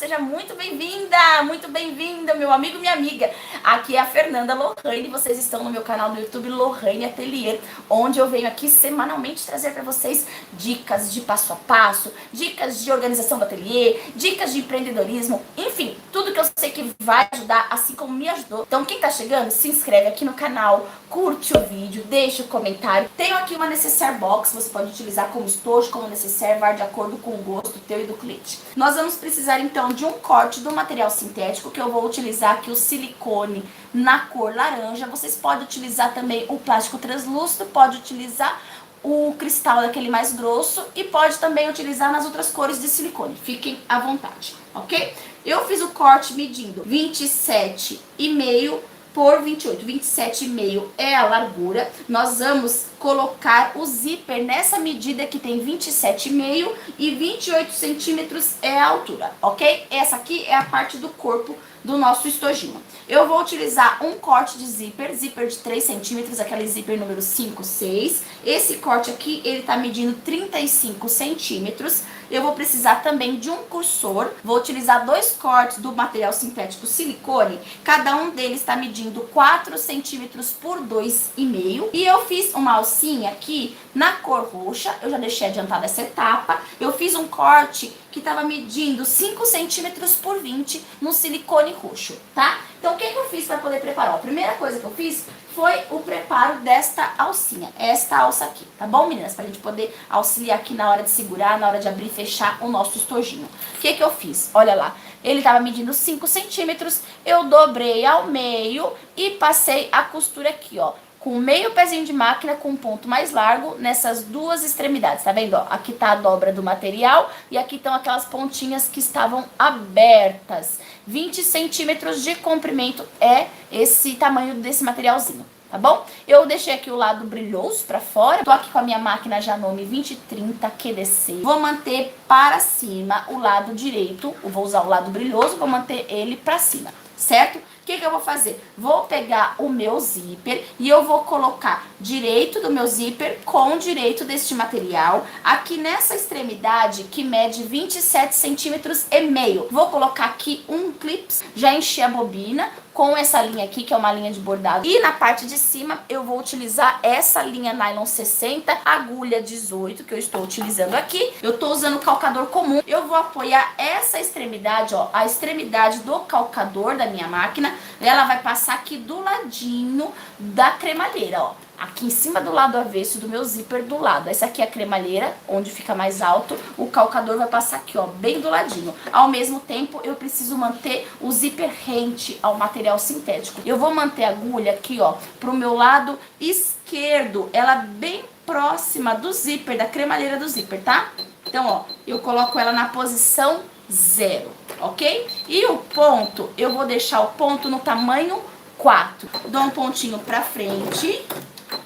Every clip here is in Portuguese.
seja muito bem-vinda, meu amigo, minha amiga. Aqui é a Fernanda Lohane, vocês estão no meu canal do YouTube Lohane Atelier, onde eu venho aqui semanalmente trazer para vocês dicas de passo a passo, dicas de organização do ateliê, dicas de empreendedorismo, enfim, tudo que eu sei que vai ajudar, assim como me ajudou. Então quem tá chegando, se inscreve aqui no canal, curte o vídeo, deixa o comentário. Tenho aqui uma necessaire box, você pode utilizar como estojo, como necessaire, vai de acordo com o gosto teu e do cliente. Nós vamos precisar então de um corte do material sintético, que eu vou utilizar aqui o silicone na cor laranja. Vocês podem utilizar também o plástico translúcido, pode utilizar o cristal daquele mais grosso e pode também utilizar nas outras cores de silicone. Fiquem à vontade, ok? Eu fiz o corte medindo 27,5 por 28, 27,5 é a largura. Nós vamos colocar o zíper nessa medida que tem 27,5 e 28 centímetros é a altura, ok? Essa aqui é a parte do corpo do nosso estojinho. Eu vou utilizar um corte de zíper de 3 centímetros, aquele zíper número 5, 6. Esse corte aqui, ele tá medindo 35 centímetros. Eu vou precisar também de um cursor. Vou utilizar dois cortes do material sintético silicone. Cada um deles está medindo 4 centímetros por 2,5. E eu fiz uma alcinha aqui na cor roxa. Eu já deixei adiantada essa etapa. Eu fiz um corte que estava medindo 5 centímetros por 20 no silicone roxo, tá? Então, o que eu fiz para poder preparar? A primeira coisa que eu fiz foi o preparo desta alcinha, esta alça aqui, tá bom, meninas? Pra gente poder auxiliar aqui na hora de segurar, na hora de abrir e fechar o nosso estojinho. O que eu fiz? Olha lá, ele tava medindo 5 centímetros, eu dobrei ao meio e passei a costura aqui, ó, com meio pezinho de máquina com um ponto mais largo nessas duas extremidades, tá vendo? Ó, aqui tá a dobra do material e aqui estão aquelas pontinhas que estavam abertas. 20 centímetros de comprimento é esse tamanho desse materialzinho, tá bom? Eu deixei aqui o lado brilhoso pra fora, tô aqui com a minha máquina Janome 2030 QDC. Vou manter para cima o lado direito, eu vou usar o lado brilhoso, vou manter ele pra cima, certo? O que eu vou fazer? Vou pegar o meu zíper e eu vou colocar direito do meu zíper com direito deste material aqui nessa extremidade que mede 27 centímetros e meio. Vou colocar aqui um clips, já enchi a bobina com essa linha aqui, que é uma linha de bordado. E na parte de cima eu vou utilizar essa linha nylon 60, agulha 18, que eu estou utilizando aqui. Eu estou usando o calcador comum. Eu vou apoiar essa extremidade, ó, a extremidade do calcador da minha máquina. Ela vai passar aqui do ladinho da cremalheira, ó. Aqui em cima do lado avesso do meu zíper do lado. Essa aqui é a cremalheira, onde fica mais alto. O calcador vai passar aqui, ó, bem do ladinho. Ao mesmo tempo, eu preciso manter o zíper rente ao material sintético. Eu vou manter a agulha aqui, ó, pro meu lado esquerdo. Ela bem próxima do zíper, da cremalheira do zíper, tá? Então, ó, eu coloco ela na posição 0, ok? E o ponto, eu vou deixar o ponto no tamanho 4. Dou um pontinho pra frente.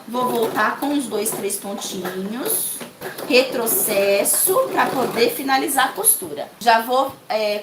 Vou voltar com os 2, 3 pontinhos, retrocesso para poder finalizar a costura. Já vou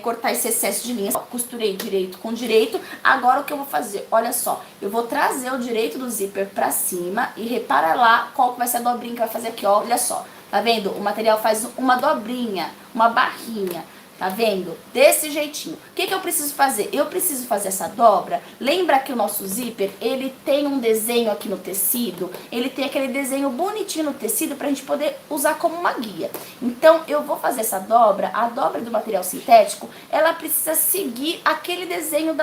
cortar esse excesso de linhas, costurei direito com direito. Agora o que eu vou fazer? Olha só, eu vou trazer o direito do zíper para cima e repara lá qual que vai ser a dobrinha que vai fazer aqui, ó. Olha só, tá vendo? O material faz uma dobrinha, uma barrinha. Tá vendo? Desse jeitinho. O que eu preciso fazer? Eu preciso fazer essa dobra. Lembra que o nosso zíper, ele tem um desenho aqui no tecido? Ele tem aquele desenho bonitinho no tecido pra gente poder usar como uma guia. Então, eu vou fazer essa dobra. A dobra do material sintético, ela precisa seguir aquele desenho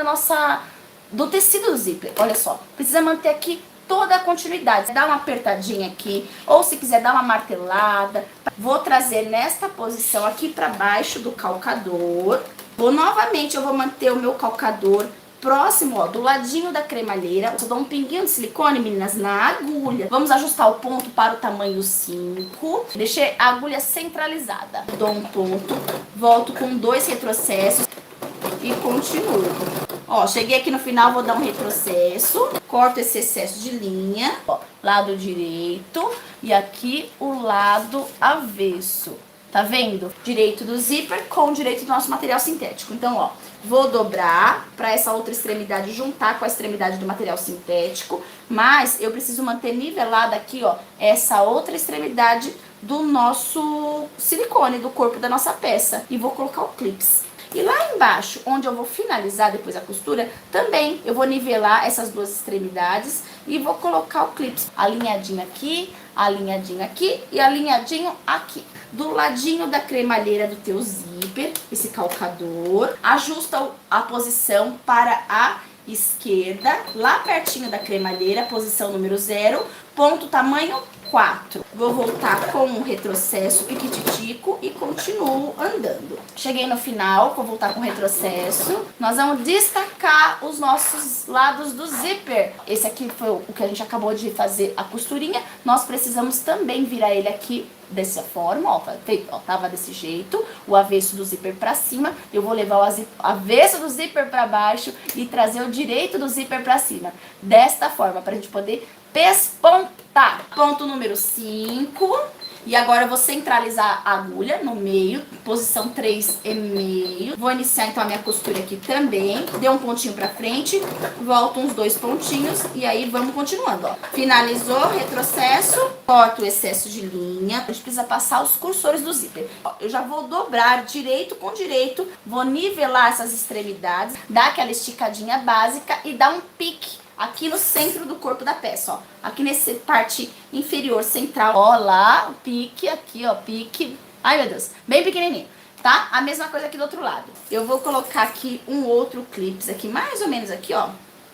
do tecido do zíper. Olha só. Precisa manter aqui toda a continuidade. Dá uma apertadinha aqui, ou se quiser dar uma martelada. Vou trazer nesta posição aqui para baixo do calcador. Eu vou manter o meu calcador próximo, ó, do ladinho da cremalheira. Eu dou um pinguinho de silicone, meninas, na agulha. Vamos ajustar o ponto para o tamanho 5. Deixei a agulha centralizada. Dou um ponto, volto com 2 retrocessos e continuo. Ó, cheguei aqui no final, vou dar um retrocesso, corto esse excesso de linha, ó, lado direito e aqui o lado avesso. Tá vendo? Direito do zíper com direito do nosso material sintético. Então, ó, vou dobrar para essa outra extremidade juntar com a extremidade do material sintético, mas eu preciso manter nivelada aqui, ó, essa outra extremidade do nosso silicone, do corpo da nossa peça. E vou colocar o clips. E lá embaixo, onde eu vou finalizar depois a costura, também eu vou nivelar essas duas extremidades e vou colocar o clips alinhadinho aqui e alinhadinho aqui. Do ladinho da cremalheira do teu zíper, esse calcador, ajusta a posição para a esquerda, lá pertinho da cremalheira, posição número 0, ponto tamanho 4. Vou voltar com um retrocesso piquititico e continuo andando. Cheguei no final, vou voltar com retrocesso. Nós vamos destacar os nossos lados do zíper. Esse aqui foi o que a gente acabou de fazer a costurinha. Nós precisamos também virar ele aqui dessa forma, ó, feito, ó, tava desse jeito, o avesso do zíper pra cima. Eu vou levar o avesso do zíper pra baixo e trazer o direito do zíper pra cima. Desta forma, pra gente poder pespontar. Ponto número 5. E agora eu vou centralizar a agulha no meio, posição 3,5. Vou iniciar então a minha costura aqui também. Dei um pontinho pra frente, volto uns 2 pontinhos e aí vamos continuando, ó. Finalizou, retrocesso, corto o excesso de linha. A gente precisa passar os cursores do zíper. Ó, eu já vou dobrar direito com direito, vou nivelar essas extremidades, dar aquela esticadinha básica e dar um pique aqui no centro do corpo da peça, ó. Aqui nessa parte inferior central, ó, lá, pique, aqui, ó, pique. Ai, meu Deus, bem pequenininho, tá? A mesma coisa aqui do outro lado. Eu vou colocar aqui um outro clips aqui, mais ou menos aqui, ó.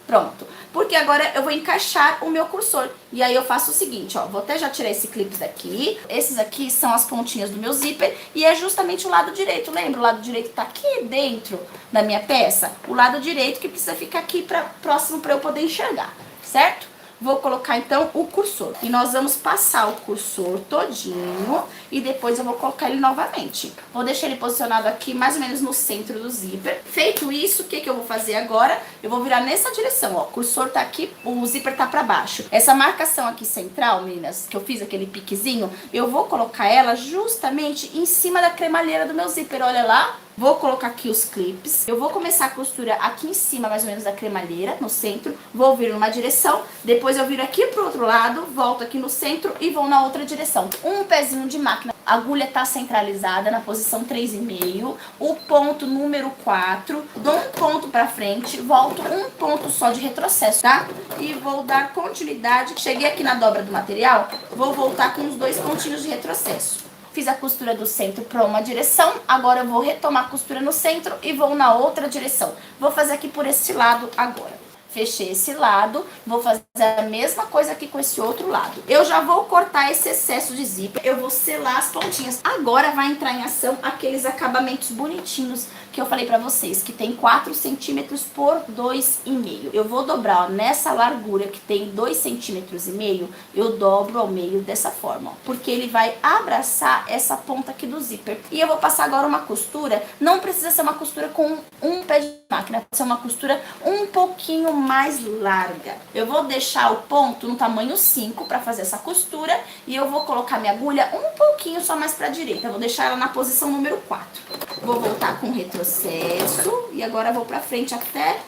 Pronto. Porque agora eu vou encaixar o meu cursor. E aí eu faço o seguinte, ó. Vou até já tirar esse clipe daqui. Esses aqui são as pontinhas do meu zíper. E é justamente o lado direito. Lembra? O lado direito tá aqui dentro da minha peça. O lado direito que precisa ficar aqui próximo para eu poder enxergar. Certo? Vou colocar então o cursor. E nós vamos passar o cursor todinho e depois eu vou colocar ele novamente. Vou deixar ele posicionado aqui mais ou menos no centro do zíper. Feito isso, o que eu vou fazer agora? Eu vou virar nessa direção, ó. O cursor tá aqui, o zíper tá pra baixo. Essa marcação aqui central, meninas, que eu fiz aquele piquezinho, eu vou colocar ela justamente em cima da cremalheira do meu zíper. Olha lá. Vou colocar aqui os clips. Eu vou começar a costura aqui em cima, mais ou menos, da cremalheira, no centro. Vou vir numa direção, depois eu viro aqui pro outro lado, volto aqui no centro e vou na outra direção. Um pezinho de máquina. A agulha tá centralizada na posição 3,5. O ponto número 4. Dou um ponto pra frente, volto um ponto só de retrocesso, tá? E vou dar continuidade. Cheguei aqui na dobra do material, vou voltar com os 2 pontinhos de retrocesso. Fiz a costura do centro para uma direção, agora eu vou retomar a costura no centro e vou na outra direção. Vou fazer aqui por esse lado agora. Fechei esse lado, vou fazer a mesma coisa aqui com esse outro lado. Eu já vou cortar esse excesso de zíper, eu vou selar as pontinhas. Agora vai entrar em ação aqueles acabamentos bonitinhos que eu falei pra vocês, que tem 4 centímetros por 2,5. Eu vou dobrar, ó, nessa largura que tem 2,5 centímetros, eu dobro ao meio dessa forma, ó, porque ele vai abraçar essa ponta aqui do zíper. E eu vou passar agora uma costura, não precisa ser uma costura com um pé de máquina, pode ser uma costura um pouquinho mais larga. Eu vou deixar o ponto no tamanho 5 para fazer essa costura e eu vou colocar minha agulha um pouquinho só mais para a direita. Eu vou deixar ela na posição número 4. Vou voltar com retrocesso e agora vou para frente até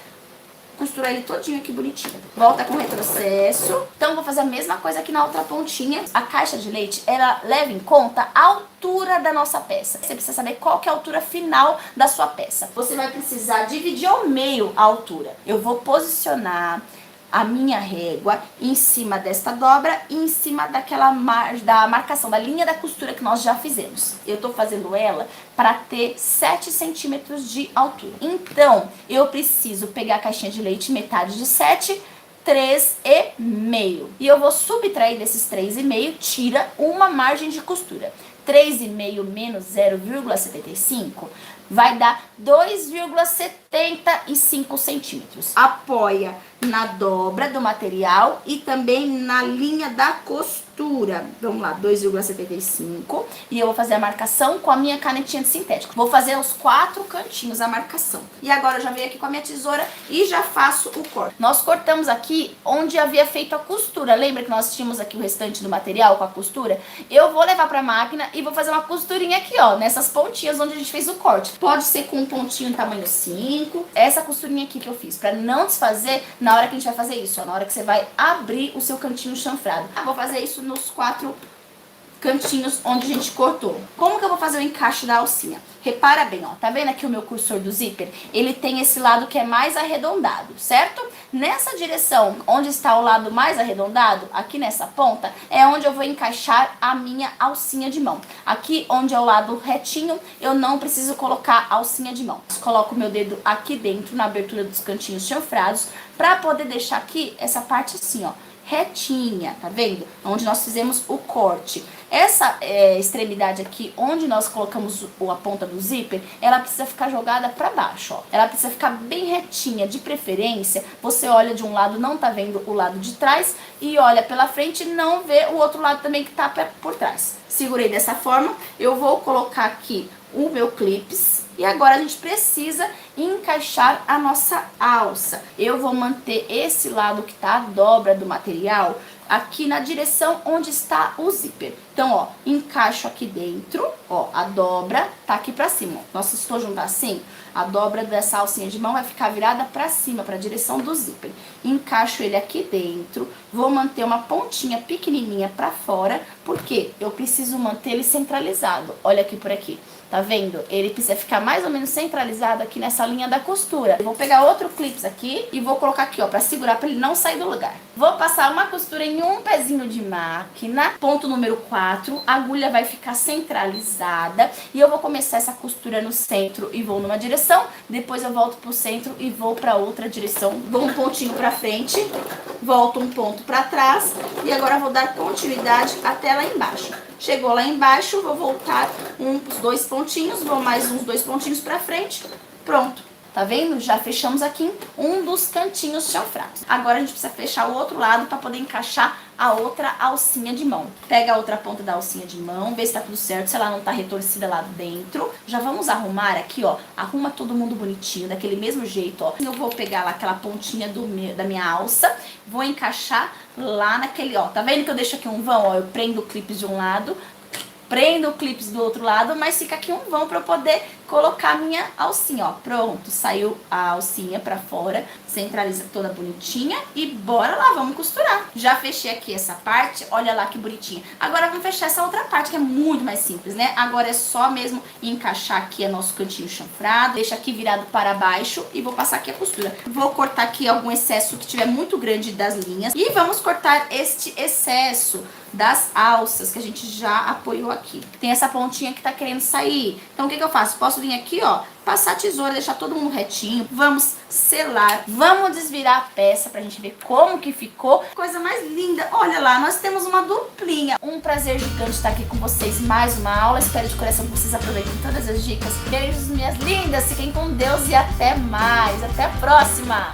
costurar ele todinho aqui bonitinho. Volta com retrocesso. Então vou fazer a mesma coisa aqui na outra pontinha. A caixa de leite, ela leva em conta a altura da nossa peça. Você precisa saber qual que é a altura final da sua peça. Você vai precisar dividir ao meio a altura. Eu vou posicionar a minha régua em cima desta dobra e em cima daquela da marcação, da linha da costura que nós já fizemos. Eu tô fazendo ela para ter 7 centímetros de altura. Então, eu preciso pegar a caixinha de leite metade de 7, 3,5. E eu vou subtrair desses 3,5, tira uma margem de costura. 3,5 menos 0,75 vai dar 2,75 centímetros. Apoia na dobra do material e também na linha da costura. Vamos lá, 2,75. E eu vou fazer a marcação com a minha canetinha de sintético. Vou fazer os 4 cantinhos a marcação. E agora eu já venho aqui com a minha tesoura e já faço o corte. Nós cortamos aqui onde havia feito a costura. Lembra que nós tínhamos aqui o restante do material com a costura? Eu vou levar pra máquina e vou fazer uma costurinha aqui, ó, nessas pontinhas onde a gente fez o corte. Pode ser com um pontinho tamanho 5. Essa costurinha aqui que eu fiz, pra não desfazer na hora que a gente vai fazer isso, ó, na hora que você vai abrir o seu cantinho chanfrado. Vou fazer isso nos 4 cantinhos onde a gente cortou. Como que eu vou fazer o encaixe da alcinha? Repara bem, ó, tá vendo aqui o meu cursor do zíper? Ele tem esse lado que é mais arredondado, certo? Nessa direção, onde está o lado mais arredondado, aqui nessa ponta, é onde eu vou encaixar a minha alcinha de mão. Aqui, onde é o lado retinho, eu não preciso colocar a alcinha de mão. Coloco o meu dedo aqui dentro, na abertura dos cantinhos chanfrados, pra poder deixar aqui essa parte assim, ó, retinha, tá vendo? Onde nós fizemos o corte. Essa extremidade aqui, onde nós colocamos a ponta do zíper, ela precisa ficar jogada pra baixo, ó. Ela precisa ficar bem retinha, de preferência. Você olha de um lado, não tá vendo o lado de trás, e olha pela frente, não vê o outro lado também que tá por trás. Segurei dessa forma, eu vou colocar aqui o meu clips. E agora a gente precisa encaixar a nossa alça. Eu vou manter esse lado que tá a dobra do material aqui na direção onde está o zíper. Então, ó, encaixo aqui dentro, ó, a dobra tá aqui pra cima. Ó. Se estou juntar assim, a dobra dessa alcinha de mão vai ficar virada pra cima, pra direção do zíper. Encaixo ele aqui dentro, vou manter uma pontinha pequenininha pra fora, porque eu preciso manter ele centralizado. Olha aqui por aqui. Tá vendo? Ele precisa ficar mais ou menos centralizado aqui nessa linha da costura. Eu vou pegar outro clips aqui e vou colocar aqui, ó, pra segurar, pra ele não sair do lugar. Vou passar uma costura em um pezinho de máquina, ponto número 4, a agulha vai ficar centralizada e eu vou começar essa costura no centro e vou numa direção, depois eu volto pro centro e vou pra outra direção. Dou um pontinho pra frente, volto um ponto pra trás e agora vou dar continuidade até lá embaixo. Chegou lá embaixo, vou voltar uns 2 pontinhos, vou mais uns 2 pontinhos pra frente, pronto. Tá vendo? Já fechamos aqui um dos cantinhos chanfrados. Agora a gente precisa fechar o outro lado para poder encaixar a outra alcinha de mão. Pega a outra ponta da alcinha de mão, vê se tá tudo certo, se ela não tá retorcida lá dentro. Já vamos arrumar aqui, ó, arruma todo mundo bonitinho, daquele mesmo jeito, ó. Eu vou pegar lá aquela pontinha da minha alça, vou encaixar lá naquele, ó. Tá vendo que eu deixo aqui um vão, ó? Eu prendo o clipe de um lado, prendo o clips do outro lado, mas fica aqui um vão para eu poder colocar a minha alcinha, ó. Pronto, saiu a alcinha pra fora, centraliza toda bonitinha e bora lá, vamos costurar. Já fechei aqui essa parte, olha lá que bonitinha. Agora vamos fechar essa outra parte que é muito mais simples, né? Agora é só mesmo encaixar aqui o nosso cantinho chanfrado, deixa aqui virado para baixo e vou passar aqui a costura. Vou cortar aqui algum excesso que tiver muito grande das linhas e vamos cortar este excesso das alças que a gente já apoiou aqui. Tem essa pontinha que tá querendo sair. Então o que que eu faço? Posso vir aqui, ó, passar a tesoura, deixar todo mundo retinho. Vamos selar, vamos desvirar a peça pra gente ver como que ficou. Coisa mais linda. Olha lá, nós temos uma duplinha. Um prazer gigante estar aqui com vocês. Mais uma aula. Espero de coração que vocês aproveitem todas as dicas. Beijos, minhas lindas. Fiquem com Deus e até mais. Até a próxima.